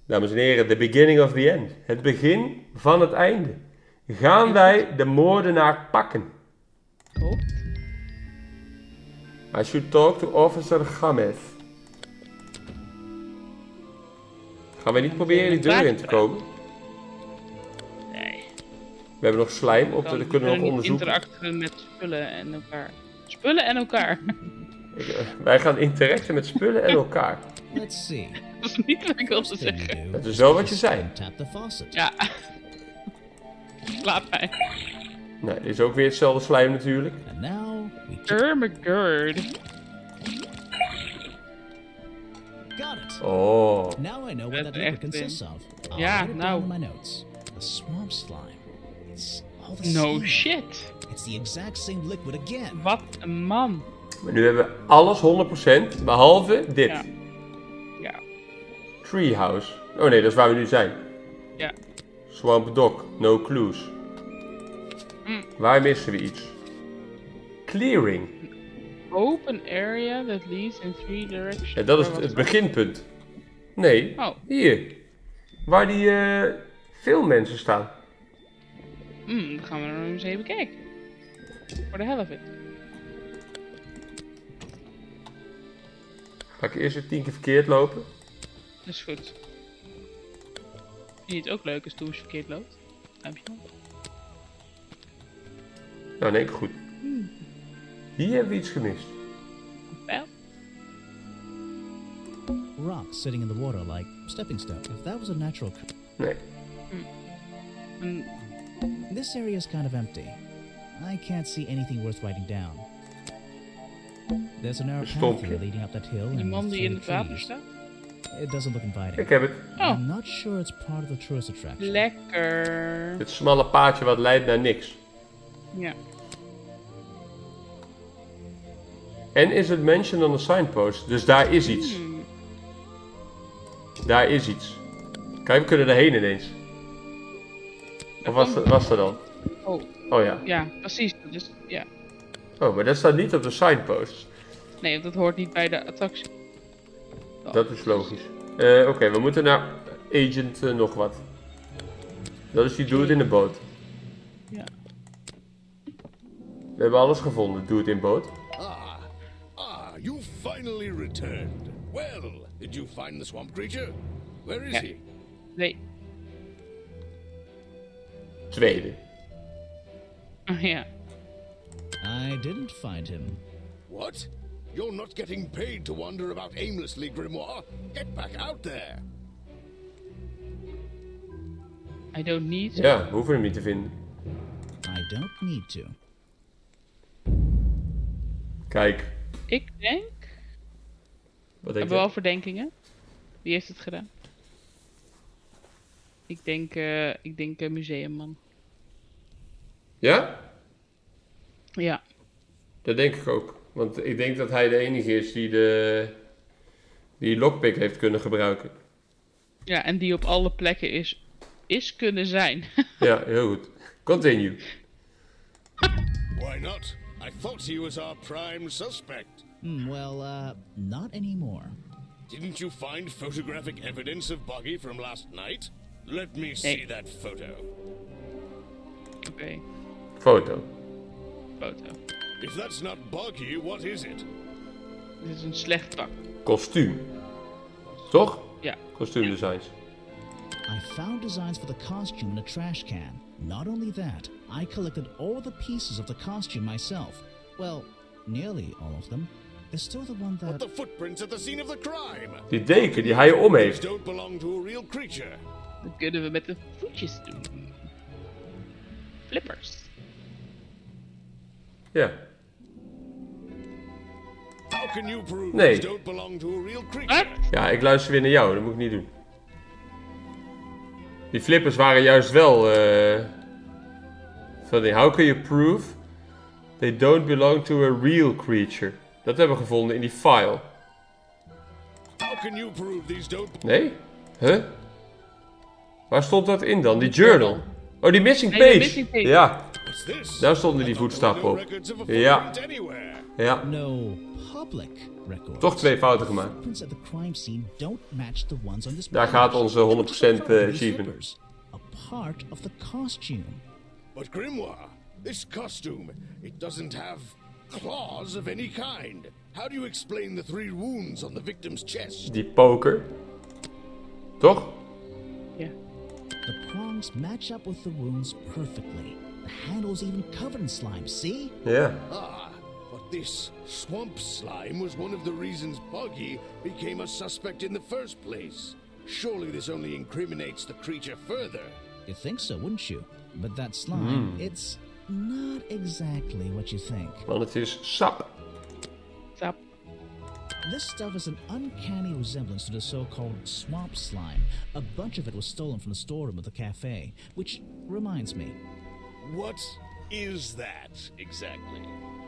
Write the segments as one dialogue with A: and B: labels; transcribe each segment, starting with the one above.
A: Dames en heren, the beginning of the end. Het begin van het einde. Gaan wij de moordenaar pakken?
B: Oh.
A: I should talk to officer Gomez. Gaan wij niet proberen die deur in te komen?
B: Nee.
A: We hebben nog slijm op, dat kunnen we nog onderzoeken.
B: Interacten met spullen en elkaar. Spullen en elkaar.
A: Wij gaan interacten met spullen en elkaar.
C: Let's see.
B: Dat is niet wat ik wilde zeggen.
A: Dat is wel wat je zei.
C: Tap the faucet.
B: Ja. Slaap mij.
A: Nee, dit is ook weer hetzelfde slijm natuurlijk.
C: And now we
B: Gebeurd.
C: got it.
A: Oh.
C: Now I know what that liquid consists of. I'll
B: Ja,
C: write it
B: nou.
C: down in my notes. The swamp slime. It's all the
B: No
C: same.
B: shit.
C: It's the exact same liquid again.
B: Wat een man.
A: Maar nu hebben we alles 100%, behalve dit.
B: Ja. Ja.
A: Treehouse. Oh nee, dat is waar we nu zijn.
B: Ja.
A: Swamp Dock, no clues. Waar missen we iets? Clearing.
B: Open area that leads in 3 directions.
A: Ja, dat is
B: Waar was
A: het beginpunt. Nee,
B: Oh.
A: hier. Waar die veel mensen staan.
B: Dan gaan we er eens even kijken. For the hell of it.
A: Ga ik eerst weer 10 keer verkeerd lopen?
B: Dat is goed. Vind je het ook leuk als toen je verkeerd loopt? Duimpje omhoog.
A: Nou, nee, goed. Hier hebben we iets gemist.
B: Pijl?
C: Rocks sitting in the water like stepping stone. If that was a natural...
A: Nee.
B: Een
C: This area is kind of empty. I can't see anything worth writing down. There's a narrow path
A: stompje.
C: here leading up that hill
B: die
C: and
B: man die
C: through
B: in
C: the
B: het water
C: trees.
B: staat?
C: It doesn't look inviting.
A: Ik heb het.
B: Oh,
C: I'm not sure it's part of the tourist attraction.
B: lekker.
A: Het smalle paadje wat leidt naar niks.
B: Ja.
A: En is het mentioned on the signpost. Dus daar is iets. Daar is iets. Kijk, we kunnen erheen ineens. Of was er dan?
B: Oh,
A: Oh ja.
B: ja, precies. Dus, ja.
A: Oh, maar dat staat niet op de signpost.
B: Nee, want dat hoort niet bij de attractie. Oh.
A: Dat is logisch. Oké, we moeten naar agent nog wat. Dat is die dude in de boot.
B: Ja.
A: We hebben alles gevonden, dude in boot.
D: You finally returned. Well, did you find the swamp creature? Where is
B: Ja.
D: he?
B: Nee.
A: Tweede.
B: Oh, ja.
C: I didn't find him.
D: What? You're not getting paid to wander about aimlessly, Grimoire. Get back out there.
B: I don't need to.
A: Ja, we hoeven hem niet te vinden.
C: I don't need to.
A: Kijk.
B: Ik denk...
A: Wat denk
B: Hebben we
A: je?
B: al verdenkingen? Wie heeft het gedaan? Ik denk museumman.
A: Ja?
B: Ja.
A: Dat denk ik ook. Want ik denk dat hij de enige is die lockpick heeft kunnen gebruiken.
B: Ja, en die op alle plekken is kunnen zijn.
A: Ja, heel goed. Continue.
D: Why not? I thought he was our prime suspect.
C: Not anymore.
D: Didn't you find photographic evidence of Buggy from last night? Let me see that photo.
B: Oké,
A: Foto.
B: foto.
D: If that's not Buggy, what is it?
B: Dit is een slecht pak.
A: Kostuum. Toch?
B: Ja.
A: Kostuumdesigns.
C: I found designs for the costume in a trash can. Not only that, I collected all the pieces of the costume myself. Well, nearly all of them. There's still the one
D: But
C: that...
D: the footprints at the scene of the crime.
A: Die deken die hij om
D: These
A: heeft.
D: don't belong to a real creature.
B: Dat kunnen we met de voetjes doen. Flippers.
A: Ja.
D: How can you prove
A: Nee.
D: these don't belong to a real creature?
B: Wat?
A: Ja, ik luister weer naar jou. Dat moet ik niet doen. Die flippers waren juist wel... van die, how can you prove they don't belong to a real creature? Dat hebben we gevonden in die file.
D: How can you prove these don't...
A: Nee? Huh? Waar stond dat in dan? Die journal? Oh, die missing
B: Nee, de
A: page.
B: missing page.
A: Ja,
D: What's this?
A: daar stonden die
D: I thought there
A: voetstappen
D: were
A: op.
D: no records of a
A: Ja.
D: footprint anywhere.
A: Ja,
C: No public records.
A: toch 2 fouten gemaakt.
C: Footprints at the crime scene don't match the ones on this
A: Daar
C: page.
A: gaat onze 100%
C: These
A: achievement.
C: slippers, a part of the costume.
D: But Grimoire, this costume, it doesn't have claws of any kind. How do you explain the 3 wounds on the victim's chest?
A: Die poker. Toch?
B: Ja.
C: The prongs match up with the wounds perfectly. The handle's even covered in slime, see?
A: Ja.
D: Ah, but this swamp slime was one of the reasons Buggy became a suspect in the first place. Surely this only incriminates the creature further.
C: You'd think so, wouldn't you? But that slime, it's not exactly what you think.
A: Want het is sap.
B: Sap.
C: This stuff is an uncanny resemblance to the so-called swamp slime. A bunch of it was stolen from the storeroom of the cafe, which reminds me,
D: What is that exactly?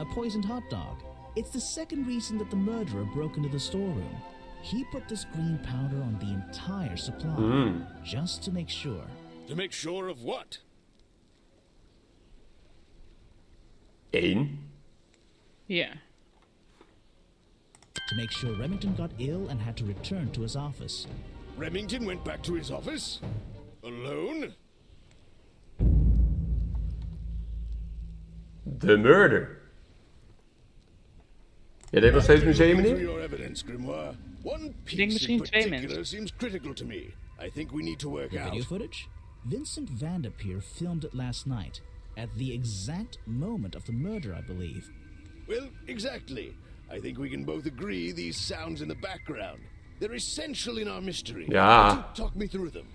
C: a poisoned hot dog. It's the second reason that the murderer broke into the storeroom. He put this green powder on the entire supply, just to make sure.
D: To make sure of what?
A: 1.
B: Ja.
C: To make sure Remington got ill and had to return to his office.
D: Remington went back to his office? Alone?
A: De murder. Jij denkt nog steeds museum,
D: Through
A: meneer?
D: your evidence, Grimoire. One
B: denk
D: piece in
B: misschien 2
D: particular
B: mensen.
D: seems critical to me. I think we need to work
C: Video
D: out.
C: footage? Vincent Vanderpeer filmed it last night, at the exact moment of the murder, I believe.
D: Well, exactly. I think we can both agree these sounds in the background. They're essential in our mystery.
A: Ja.
D: Would you talk me through them?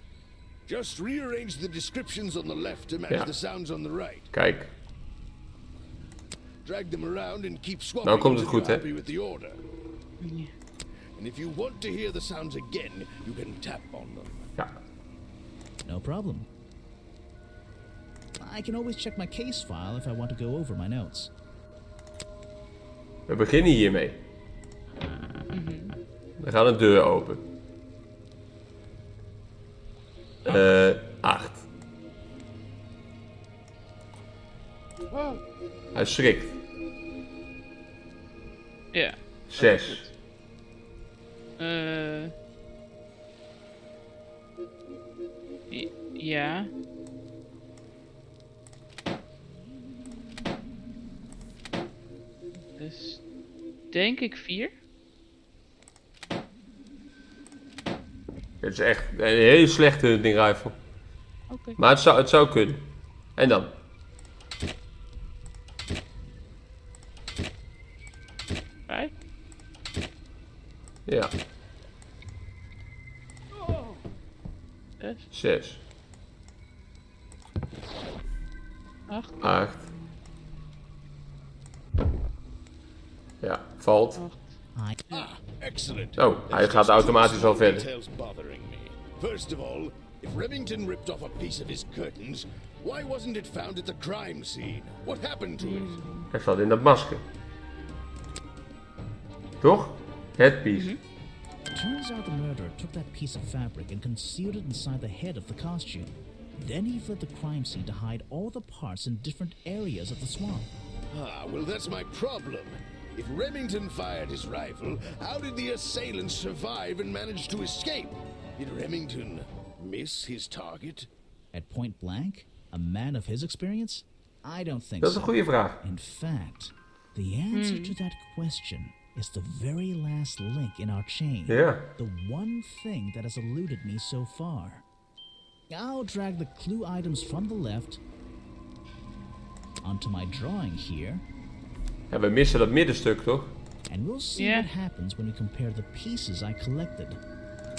D: Just rearrange the descriptions on the left to match
A: Ja.
D: the sounds on the right.
A: Kijk.
D: Drag them around and keep swapping
A: Nou komt het
D: until
A: goed,
D: you're
A: hè?
D: happy with the order.
B: Ja.
D: And if you want to hear the sounds again, you can tap on them.
A: Ja.
C: No problem. I can always check my case file if I want to go over my notes.
A: We beginnen hiermee. We gaan een deur open. 8. Hij schrikt.
B: Ja.
A: 6.
B: Ja. Dus denk ik 4.
A: Het is echt een hele slechte hunting rifle.
B: Oké.
A: Maar het zou kunnen. En dan?
B: Vijf.
A: Ja.
B: 6.
A: 6.
B: 8.
A: 8. Ja, valt.
D: Ah, excellent.
A: Oh, hij
D: There's
A: gaat
D: just
A: automatisch
D: two
A: al
D: small
A: verder.
D: details bothering me. First of all, if Remington ripped off a piece of his curtains, why wasn't it found at the crime scene? What happened to it?
A: Hij zat in dat masker. Toch? Headpiece.
C: Turns out the murderer took that piece of fabric and concealed it inside the head of the costume. Then he fled the crime scene to hide all the parts in different areas of the swamp.
D: Ah, well, that's my problem. If Remington fired his rifle, how did the assailant survive and manage to escape? Did Remington miss his target?
C: At point blank? A man of his experience? I don't think
A: Dat is
C: so.
A: een goede vraag.
C: In fact, the answer to that question is the very last link in our chain.
A: Ja.
C: The one thing that has eluded me so far. I'll drag the clue items from the left onto my drawing here,
A: Ja, we missen dat middenstuk, toch?
C: and we'll see
B: Yeah.
C: what happens when we compare the pieces I collected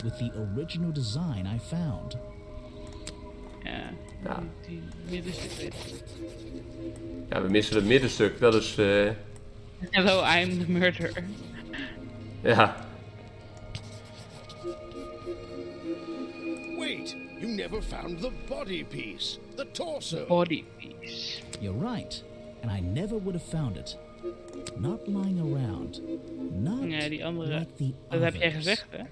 C: with the original design I found.
B: Ja.
A: Ja.
B: Die middenstuk weet ik.
A: Ja, we missen het middenstuk. Dat is...
B: Hello, I'm the murderer.
A: ja.
D: Wait, you never found the body piece, the torso.
B: Body piece.
C: You're right, and I never would have found it. Not lying around. Not
B: Ja, die andere.
C: like the
B: Dat heb jij
C: others.
B: gezegd, hè?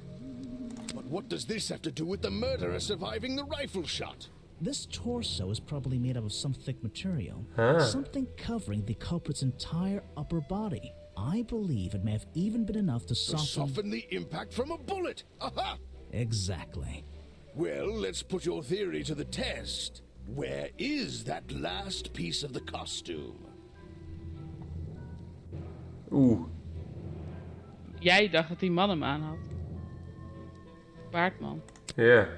D: But what does this have to do with the murderer surviving the rifle shot?
C: This torso is probably made up of some thick material.
A: Ah.
C: Something covering the culprit's entire upper body. I believe it may have even been enough to
D: To soften the impact from a bullet. Aha!
C: Exactly.
D: Well, let's put your theory to the test. Where is that last piece of the costume?
A: Oeh.
B: Jij dacht dat die man hem aan had. Baardman.
A: Ja.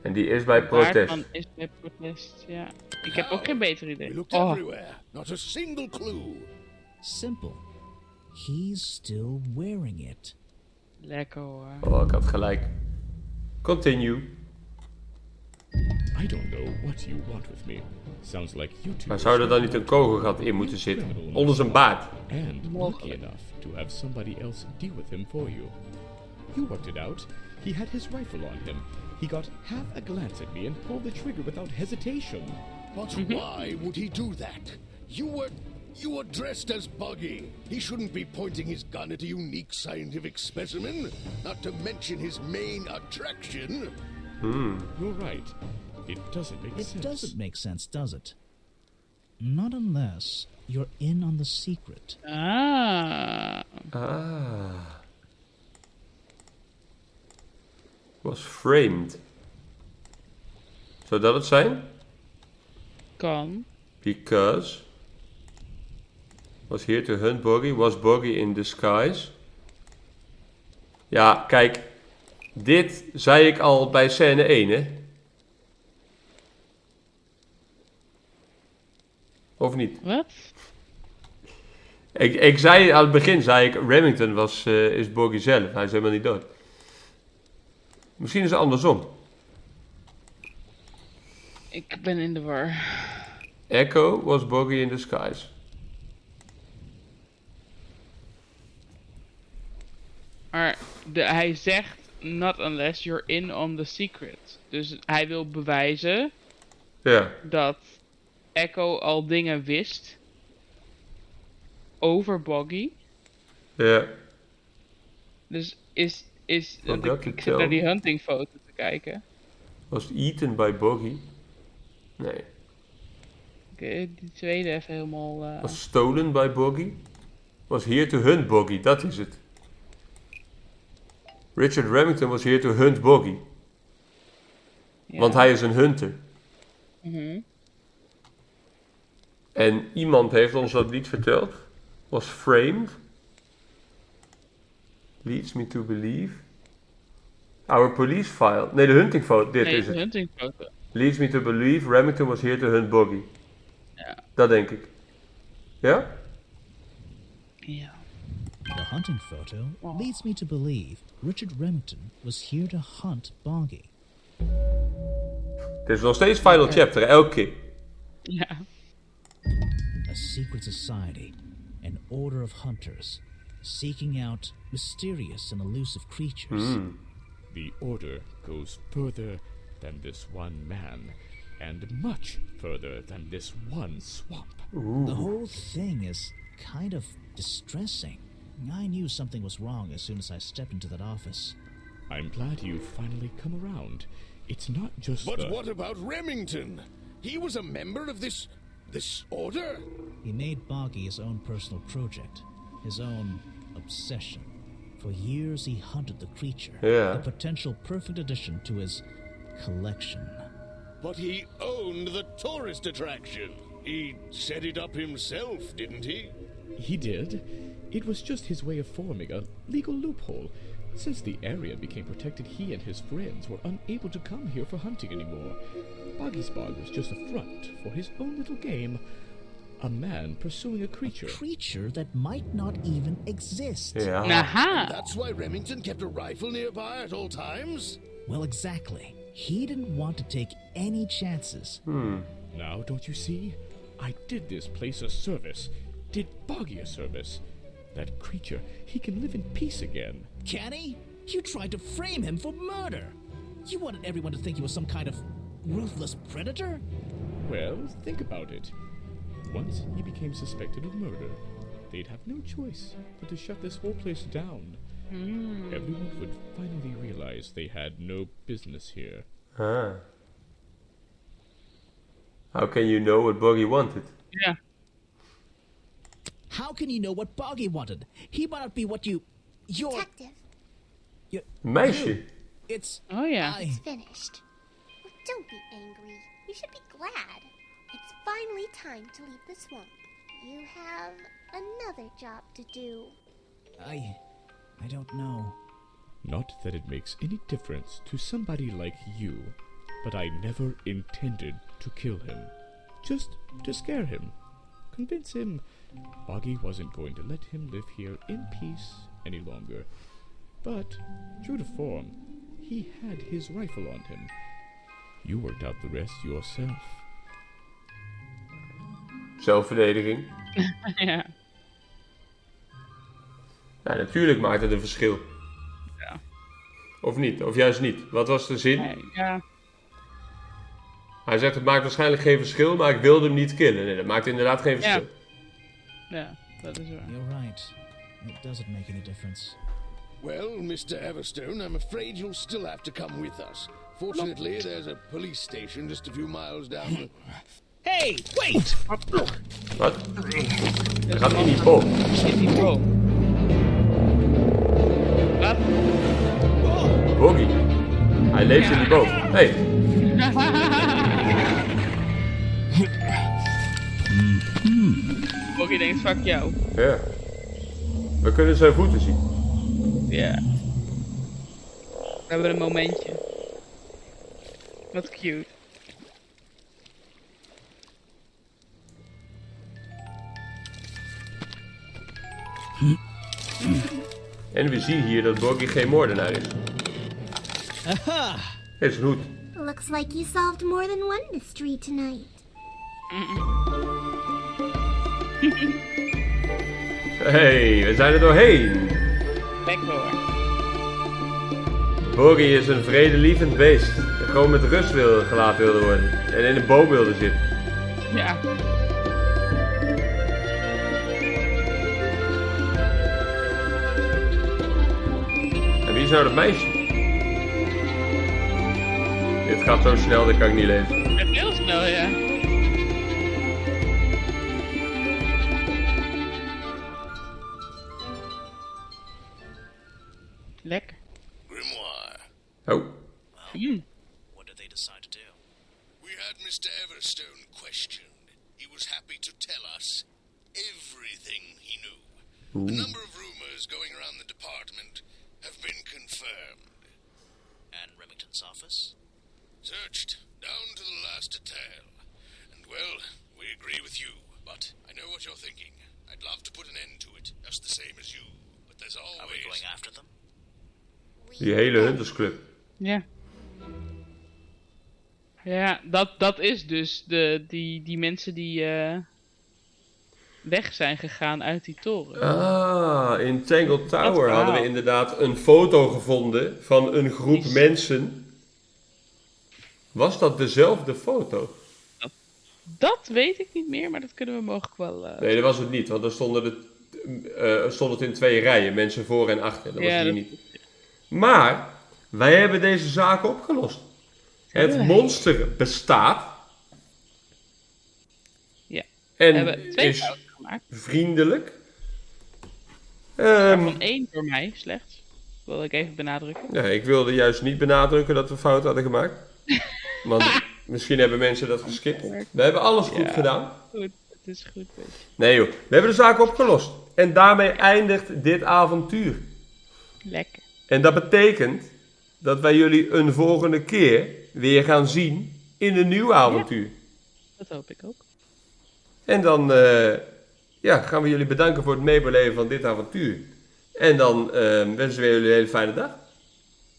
A: En die is bij protest.
B: Baardman is bij protest, ja. Ik heb ook geen beter
D: We
B: idee.
D: looked
B: Oh,
D: everywhere. Not a single clue.
C: Simple. He's still wearing it.
B: lekker hoor.
A: Oh, ik had gelijk. Continue.
E: I don't know what you want with me. Sounds like you two.
A: Maar zou er dan niet een kogelgat in moeten zitten? Onder zijn baard.
E: And lucky enough to have somebody else deal with him for you. You worked it out. He had his rifle on him. He got half a glance at me and pulled the trigger without hesitation.
D: But why would he do that? You were dressed as Buggy. He shouldn't be pointing his gun at a unique scientific specimen, not to mention his main attraction.
E: You're right. It doesn't make sense.
C: It doesn't make sense, does it? Not unless you're in on the secret.
B: Ah.
A: Ah. Was framed. Zou dat het zijn?
B: Kan.
A: Because. Was here to hunt Boggy. Was Boggy in disguise. Ja, kijk. Dit zei ik al bij scène 1, hè? Of niet?
B: Wat?
A: Ik zei aan het begin, zei ik, Remington is Boggy zelf. Hij is helemaal niet dood. Misschien is het andersom.
B: Ik ben in de war.
A: Echo was Boggy in disguise.
B: Maar hij zegt, not unless you're in on the secret. Dus hij wil bewijzen
A: Ja.
B: dat Echo al dingen wist over Boggy.
A: Ja.
B: Dus
A: Forgot to
B: ik zit
A: tell.
B: naar die huntingfoto te kijken.
A: Was eaten by Boggy. Nee.
B: Oké, die tweede even helemaal...
A: Was stolen by Boggy. Was here to hunt Boggy, dat is het. Richard Remington was here to hunt Boggy.
B: ja.
A: Want hij is een hunter.
B: Mhm.
A: En iemand heeft ons dat niet verteld. Was framed. Leads me to believe. Our police file. Nee, de hunting foto. Dit
B: Nee,
A: is
B: de
A: het.
B: huntingfoto.
A: Leads me to believe Remington was here to hunt Boggy.
B: Ja.
A: Dat denk ik. Ja?
B: Ja.
C: The hunting photo leads me to believe Richard Remington was here to hunt Boggy.
A: Dit is nog steeds final chapter, hè, elke keer.
B: Ja.
C: A secret society, an order of hunters, seeking out mysterious and elusive creatures.
E: The order goes further than this one man, and much further than this one swamp.
C: The whole thing is kind of distressing. I knew something was wrong as soon as I stepped into that office.
E: I'm glad you've finally come around. It's not just
D: But
E: the...
D: what about Remington? He was a member of this order?
C: He made Boggy his own personal project, his own obsession. For years he hunted the creature,
A: Yeah.
C: a potential perfect addition to his collection.
D: But he owned the tourist attraction. He set it up himself, didn't he?
E: He did. It was just his way of forming a legal loophole. Since the area became protected, he and his friends were unable to come here for hunting anymore. Boggy's Bog was just a front for his own little game. A man pursuing a creature.
C: A creature that might not even exist.
A: Ja.
B: Aha!
D: That's why Remington kept a rifle nearby at all times?
C: Well, exactly. He didn't want to take any chances.
E: Now, don't you see? I did this place a service. Did Boggy a service. That creature, he can live in peace again.
C: Can he? You tried to frame him for murder. You wanted everyone to think he was some kind of ruthless predator?
E: Well, think about it. Once he became suspected of murder, they'd have no choice but to shut this whole place down. Everyone would finally realize they had no business here.
A: Ah. How can you know what Boggy wanted?
B: Ja.
C: How can you know what Boggy wanted? He might not be what you're...
F: Detective,
A: Meisje.
C: It's...
B: Oh ja.
F: it's finished. Well, don't be angry. You should be glad. It's finally time to leave the swamp. You have another job to do.
C: I don't know.
E: Not that it makes any difference to somebody like you, but I never intended to kill him. Just to scare him. Convince him Boggy wasn't going to let him live here in peace any longer. But, true to form, he had his rifle on him. You worked out the rest yourself.
A: Zelfverdediging.
B: Ja.
A: Nou, natuurlijk maakt het een verschil.
B: Ja.
A: Of niet, of juist niet. Wat was de zin?
B: Nee, ja.
A: Hij zegt het maakt waarschijnlijk geen verschil, maar ik wilde hem niet killen. Nee, dat maakt inderdaad geen verschil.
B: Ja, dat is waar.
C: You're right. It doesn't make any difference.
D: Well, Mr. Everstone, I'm afraid you'll still have to come with us. Fortunately, there's a police station just a few miles down.
C: Hey, wait!
A: Wat? Hij gaat in die boom.
B: In die boom. Wat?
A: Boggy. Hij leeft in die boom. Hey.
B: Boggy denkt, fuck jou.
A: Ja. We kunnen zijn voeten zien.
B: Ja. We hebben een momentje. Wat cute.
A: En we zien hier dat Boggy geen moordenaar is.
C: Aha!
A: Het is een hoed.
F: Looks like you solved more than one mystery tonight.
A: Hey, we zijn er doorheen.
B: Lekker hoor.
A: Boggy is een vredelievend beest. Dat gewoon met rust gelaten wilde worden. En in een boom wilde zitten.
B: Ja.
A: En wie is nou dat meisje? Dit gaat zo snel, dat kan ik niet lezen.
B: Echt heel snel, ja. Lekker.
D: Grimoire,
A: Oh.
C: What did they decide to do?
D: we had Mr. Everstone questioned. He was happy to tell us everything he knew. A number of rumors going around the department have been confirmed.
C: And Remington's office?
D: Searched down to the last detail. And well, we agree with you. But I know what you're thinking. I'd love to put an end to it, just the same as you. But there's always...
C: Are we going after them?
A: Die hele huntersclub.
B: Ja. Ja, dat is dus die mensen die weg zijn gegaan uit die toren.
A: Ah, in Tangled Tower
B: verhaal.
A: hadden we inderdaad een foto gevonden van een groep
B: Precies.
A: mensen. Was dat dezelfde foto?
B: Dat weet ik niet meer, maar dat kunnen we mogelijk wel...
A: Nee, dat was het niet, want er stond het in 2 rijen, mensen voor en achter. Dat was
B: Ja,
A: hier
B: dat-
A: niet. Maar, wij hebben deze zaak opgelost. Het monster bestaat.
B: Ja.
A: En
B: We hebben 2
A: is
B: fouten gemaakt.
A: vriendelijk.
B: Waarvan 1 door mij slechts. Wil ik even benadrukken.
A: Ja, ik wilde juist niet benadrukken dat we fout hadden gemaakt. Want misschien hebben mensen dat geskipt. We hebben alles goed
B: Ja.
A: gedaan.
B: Goed, het is goed. Weet je.
A: Nee joh, we hebben de zaak opgelost. En daarmee eindigt dit avontuur.
B: Lekker.
A: En dat betekent dat wij jullie een volgende keer weer gaan zien in een nieuw avontuur.
B: Dat hoop ik ook.
A: En dan gaan we jullie bedanken voor het meebeleven van dit avontuur. En dan wensen we jullie een hele fijne dag.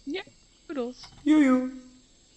B: Ja, bedoeld.
A: Joejoe.